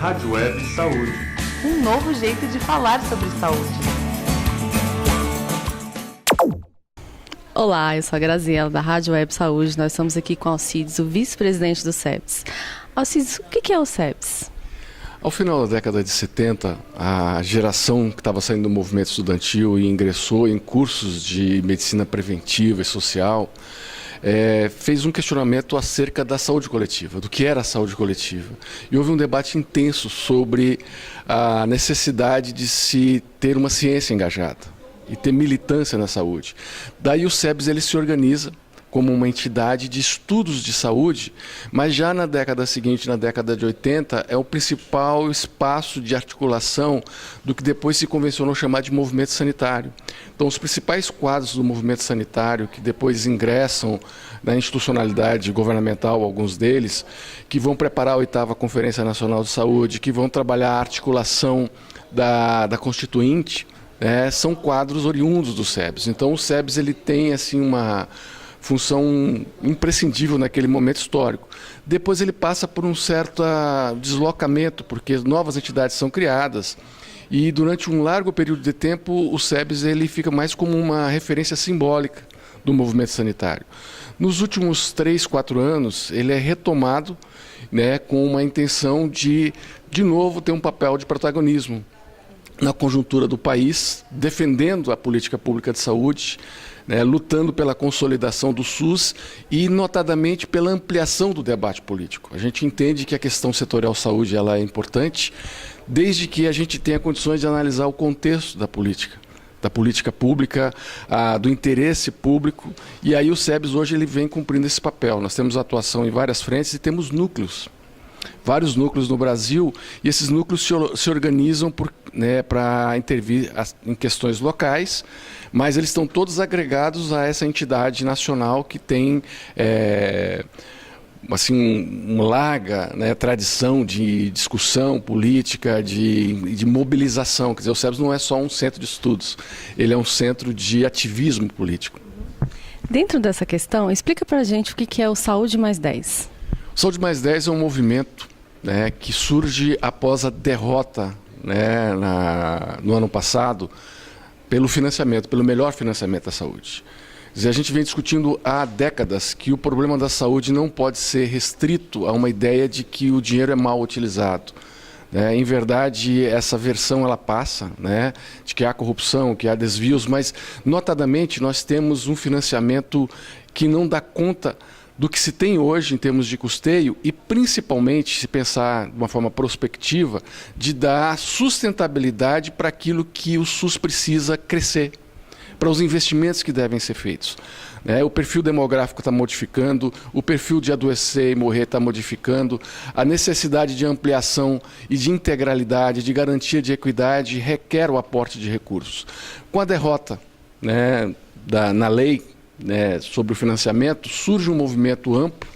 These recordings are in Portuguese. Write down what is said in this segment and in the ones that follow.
Rádio Web Saúde. Um novo jeito de falar sobre saúde. Olá, eu sou a Graziela, da Rádio Web Saúde. Nós estamos aqui com Alcides, o vice-presidente do SEBS. Alcides, o que é o SEBS? Ao final da década de 70, a geração que estava saindo do movimento estudantil e ingressou em cursos de medicina preventiva e social, fez um questionamento acerca da saúde coletiva, do que era a saúde coletiva. E houve um debate intenso sobre a necessidade de se ter uma ciência engajada e ter militância na saúde. Daí o SEBS ele se organiza como uma entidade de estudos de saúde, mas já na década seguinte, na década de 80, é o principal espaço de articulação do que depois se convencionou chamar de movimento sanitário. Então, os principais quadros do movimento sanitário, que depois ingressam na institucionalidade governamental, alguns deles, que vão preparar a 8ª Conferência Nacional de Saúde, que vão trabalhar a articulação da Constituinte, são quadros oriundos do SEBS. Então, o SEBS ele tem assim, uma função imprescindível naquele momento histórico. Depois ele passa por um certo deslocamento, porque novas entidades são criadas e durante um largo período de tempo o SEBS ele fica mais como uma referência simbólica do movimento sanitário. Nos últimos 3, 4 anos ele é retomado, com uma intenção de novo ter um papel de protagonismo na conjuntura do país, defendendo a política pública de saúde, lutando pela consolidação do SUS e, notadamente, pela ampliação do debate político. A gente entende que a questão setorial saúde ela é importante, desde que a gente tenha condições de analisar o contexto da política pública, do interesse público, e aí o SEBS hoje ele vem cumprindo esse papel. Nós temos atuação em várias frentes e temos vários núcleos no Brasil, e esses núcleos se organizam para intervir em questões locais, mas eles estão todos agregados a essa entidade nacional que tem uma larga tradição de discussão política, de mobilização. Quer dizer, o SEBS não é só um centro de estudos, ele é um centro de ativismo político. Dentro dessa questão, explica para a gente o que é o Saúde Mais 10. O Saúde Mais 10 é um movimento que surge após a derrota no ano passado pelo melhor financiamento da saúde. Quer dizer, a gente vem discutindo há décadas que o problema da saúde não pode ser restrito a uma ideia de que o dinheiro é mal utilizado. Em verdade, essa versão ela passa, de que há corrupção, que há desvios, mas notadamente nós temos um financiamento que não dá conta do que se tem hoje em termos de custeio e, principalmente, se pensar de uma forma prospectiva, de dar sustentabilidade para aquilo que o SUS precisa crescer, para os investimentos que devem ser feitos. O perfil demográfico está modificando, o perfil de adoecer e morrer está modificando, a necessidade de ampliação e de integralidade, de garantia de equidade, requer o aporte de recursos. Com a derrota na lei, sobre o financiamento, surge um movimento amplo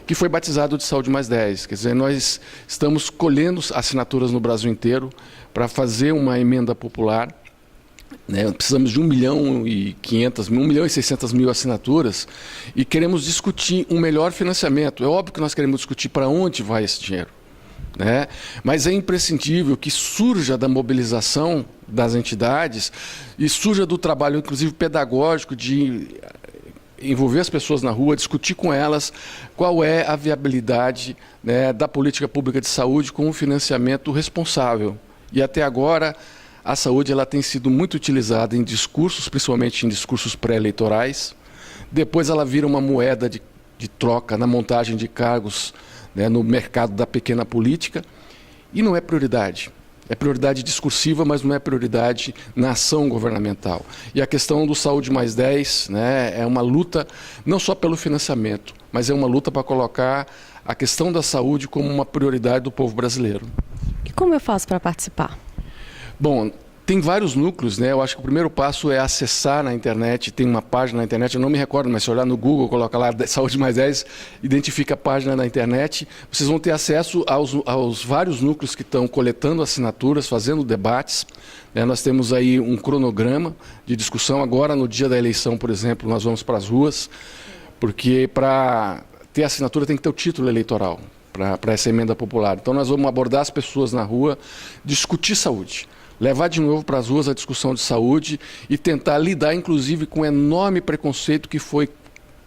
que foi batizado de Saúde Mais 10. Quer dizer, nós estamos colhendo assinaturas no Brasil inteiro para fazer uma emenda popular. Precisamos de 1.600.000 assinaturas e queremos discutir um melhor financiamento. É óbvio que nós queremos discutir para onde vai esse dinheiro. Mas é imprescindível que surja da mobilização das entidades e surja do trabalho, inclusive pedagógico, de envolver as pessoas na rua, discutir com elas qual é a viabilidade da política pública de saúde com um financiamento responsável. E até agora a saúde ela tem sido muito utilizada em discursos, principalmente em discursos pré-eleitorais. Depois ela vira uma moeda de troca na montagem de cargos no mercado da pequena política, e não é prioridade. É prioridade discursiva, mas não é prioridade na ação governamental. E a questão do Saúde Mais 10 é uma luta não só pelo financiamento, mas é uma luta para colocar a questão da saúde como uma prioridade do povo brasileiro. E como eu faço para participar? Bom, tem vários núcleos, Eu acho que o primeiro passo é acessar na internet, tem uma página na internet, eu não me recordo, mas se olhar no Google, coloca lá Saúde Mais 10, identifica a página na internet, vocês vão ter acesso aos vários núcleos que estão coletando assinaturas, fazendo debates. Nós temos aí um cronograma de discussão. Agora, no dia da eleição, por exemplo, nós vamos para as ruas, porque para ter assinatura tem que ter o título eleitoral. para essa emenda popular. Então nós vamos abordar as pessoas na rua, discutir saúde, levar de novo para as ruas a discussão de saúde e tentar lidar, inclusive, com o enorme preconceito que foi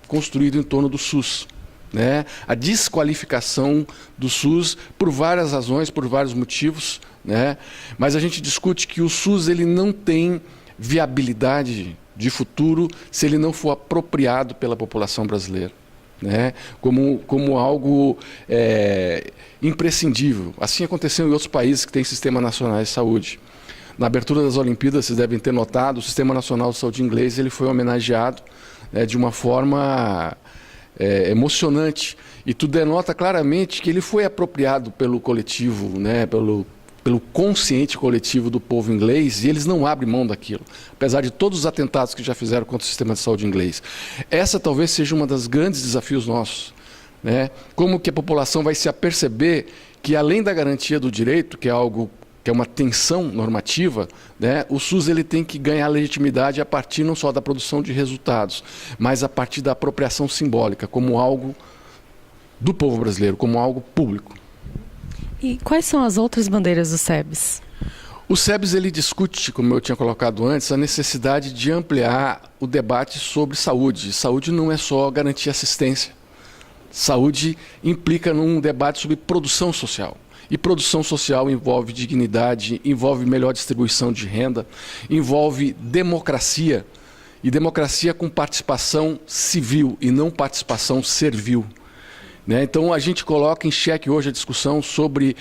construído em torno do SUS. Né? A desqualificação do SUS por várias razões, por vários motivos, né? Mas a gente discute que o SUS ele não tem viabilidade de futuro se ele não for apropriado pela população brasileira, né? Como algo imprescindível. Assim aconteceu em outros países que têm sistemas nacionais de saúde. Na abertura das Olimpíadas, vocês devem ter notado, o Sistema Nacional de Saúde Inglês ele foi homenageado, né, de uma forma emocionante. E tu denota claramente que ele foi apropriado pelo coletivo, né, pelo consciente coletivo do povo inglês, e eles não abrem mão daquilo, apesar de todos os atentados que já fizeram contra o sistema de saúde inglês. Essa talvez seja um dos grandes desafios nossos, né? Como que a população vai se aperceber que, além da garantia do direito, que é algo que é uma tensão normativa, né, o SUS ele tem que ganhar legitimidade a partir não só da produção de resultados, mas a partir da apropriação simbólica, como algo do povo brasileiro, como algo público. E quais são as outras bandeiras do SEBS? O SEBS ele discute, como eu tinha colocado antes, a necessidade de ampliar o debate sobre saúde. Saúde não é só garantir assistência. Saúde implica num debate sobre produção social. E produção social envolve dignidade, envolve melhor distribuição de renda, envolve democracia. E democracia com participação civil e não participação servil. Né? Então a gente coloca em xeque hoje a discussão sobre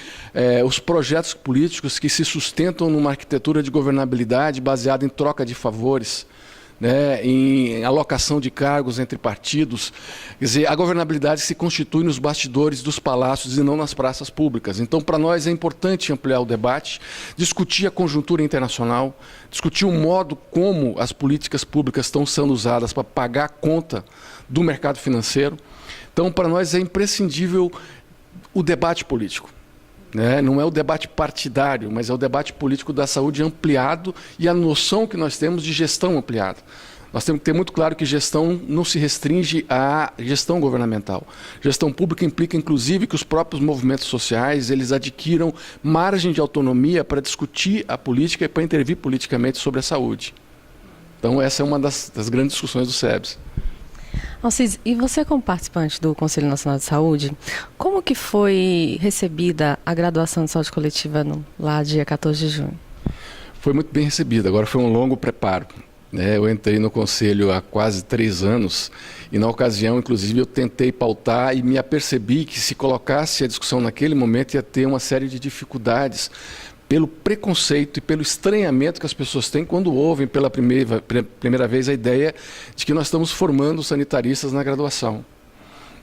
os projetos políticos que se sustentam numa arquitetura de governabilidade baseada em troca de favores, né? Em alocação de cargos entre partidos. Quer dizer, a governabilidade se constitui nos bastidores dos palácios e não nas praças públicas. Então, para nós é importante ampliar o debate, discutir a conjuntura internacional, discutir o modo como as políticas públicas estão sendo usadas para pagar a conta do mercado financeiro. Então, para nós é imprescindível o debate político. Né? Não é o debate partidário, mas é o debate político da saúde ampliado e a noção que nós temos de gestão ampliada. Nós temos que ter muito claro que gestão não se restringe à gestão governamental. Gestão pública implica, inclusive, que os próprios movimentos sociais eles adquiram margem de autonomia para discutir a política e para intervir politicamente sobre a saúde. Então, essa é uma das grandes discussões do SEBS. Alcides, e você como participante do Conselho Nacional de Saúde, como que foi recebida a graduação de saúde coletiva lá dia 14 de junho? Foi muito bem recebida, agora foi um longo preparo. Né? Eu entrei no Conselho há quase 3 anos e na ocasião, inclusive, eu tentei pautar e me apercebi que se colocasse a discussão naquele momento ia ter uma série de dificuldades pelo preconceito e pelo estranhamento que as pessoas têm quando ouvem pela primeira vez a ideia de que nós estamos formando sanitaristas na graduação.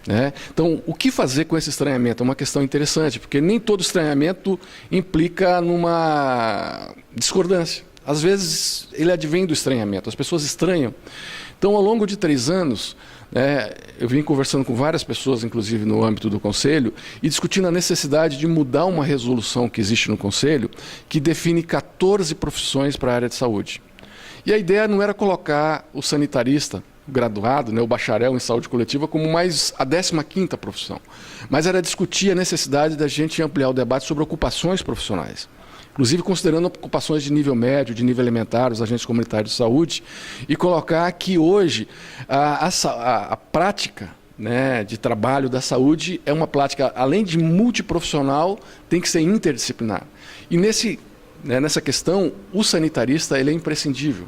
Né? Então, o que fazer com esse estranhamento? É uma questão interessante, porque nem todo estranhamento implica numa discordância. Às vezes, ele advém do estranhamento, as pessoas estranham. Então, ao longo de 3 anos, eu vim conversando com várias pessoas, inclusive no âmbito do Conselho, e discutindo a necessidade de mudar uma resolução que existe no Conselho, que define 14 profissões para a área de saúde. E a ideia não era colocar o sanitarista, o graduado, né, o bacharel em saúde coletiva, como mais a 15ª profissão, mas era discutir a necessidade da gente ampliar o debate sobre ocupações profissionais. Inclusive considerando ocupações de nível médio, de nível elementar, os agentes comunitários de saúde, e colocar que hoje a prática, né, de trabalho da saúde é uma prática, além de multiprofissional, tem que ser interdisciplinar. E nessa questão, o sanitarista ele é imprescindível,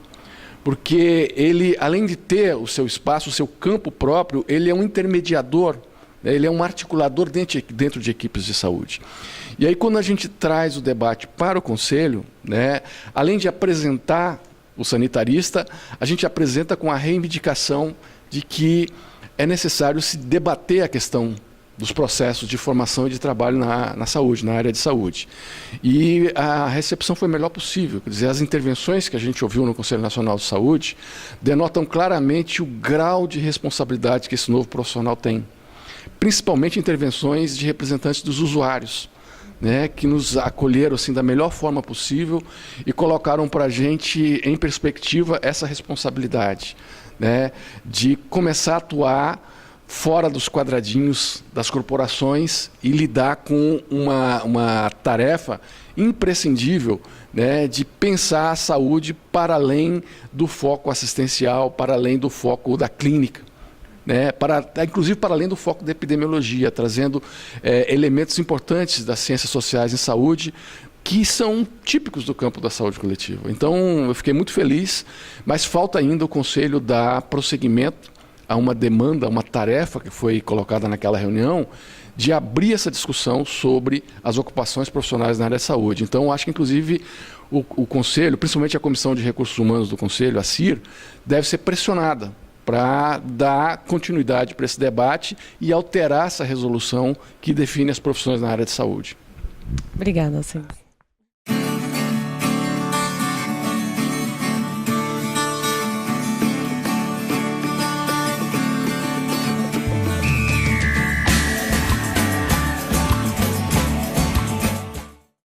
porque ele, além de ter o seu espaço, o seu campo próprio, ele é um intermediador, né, ele é um articulador dentro de equipes de saúde. E aí, quando a gente traz o debate para o Conselho, né, além de apresentar o sanitarista, a gente apresenta com a reivindicação de que é necessário se debater a questão dos processos de formação e de trabalho na saúde, na área de saúde. E a recepção foi a melhor possível. Quer dizer, as intervenções que a gente ouviu no Conselho Nacional de Saúde denotam claramente o grau de responsabilidade que esse novo profissional tem. Principalmente intervenções de representantes dos usuários, né, que nos acolheram assim, da melhor forma possível e colocaram para a gente em perspectiva essa responsabilidade, né, de começar a atuar fora dos quadradinhos das corporações e lidar com uma tarefa imprescindível, né, de pensar a saúde para além do foco assistencial, para além do foco da clínica, né, inclusive para além do foco da epidemiologia, trazendo elementos importantes das ciências sociais em saúde, que são típicos do campo da saúde coletiva. Então, eu fiquei muito feliz, mas falta ainda o Conselho dar prosseguimento a uma demanda, a uma tarefa que foi colocada naquela reunião, de abrir essa discussão sobre as ocupações profissionais na área de saúde. Então, acho que, inclusive, o Conselho, principalmente a Comissão de Recursos Humanos do Conselho, a CIR, deve ser pressionada para dar continuidade para esse debate e alterar essa resolução que define as profissões na área de saúde. Obrigada, Alcides.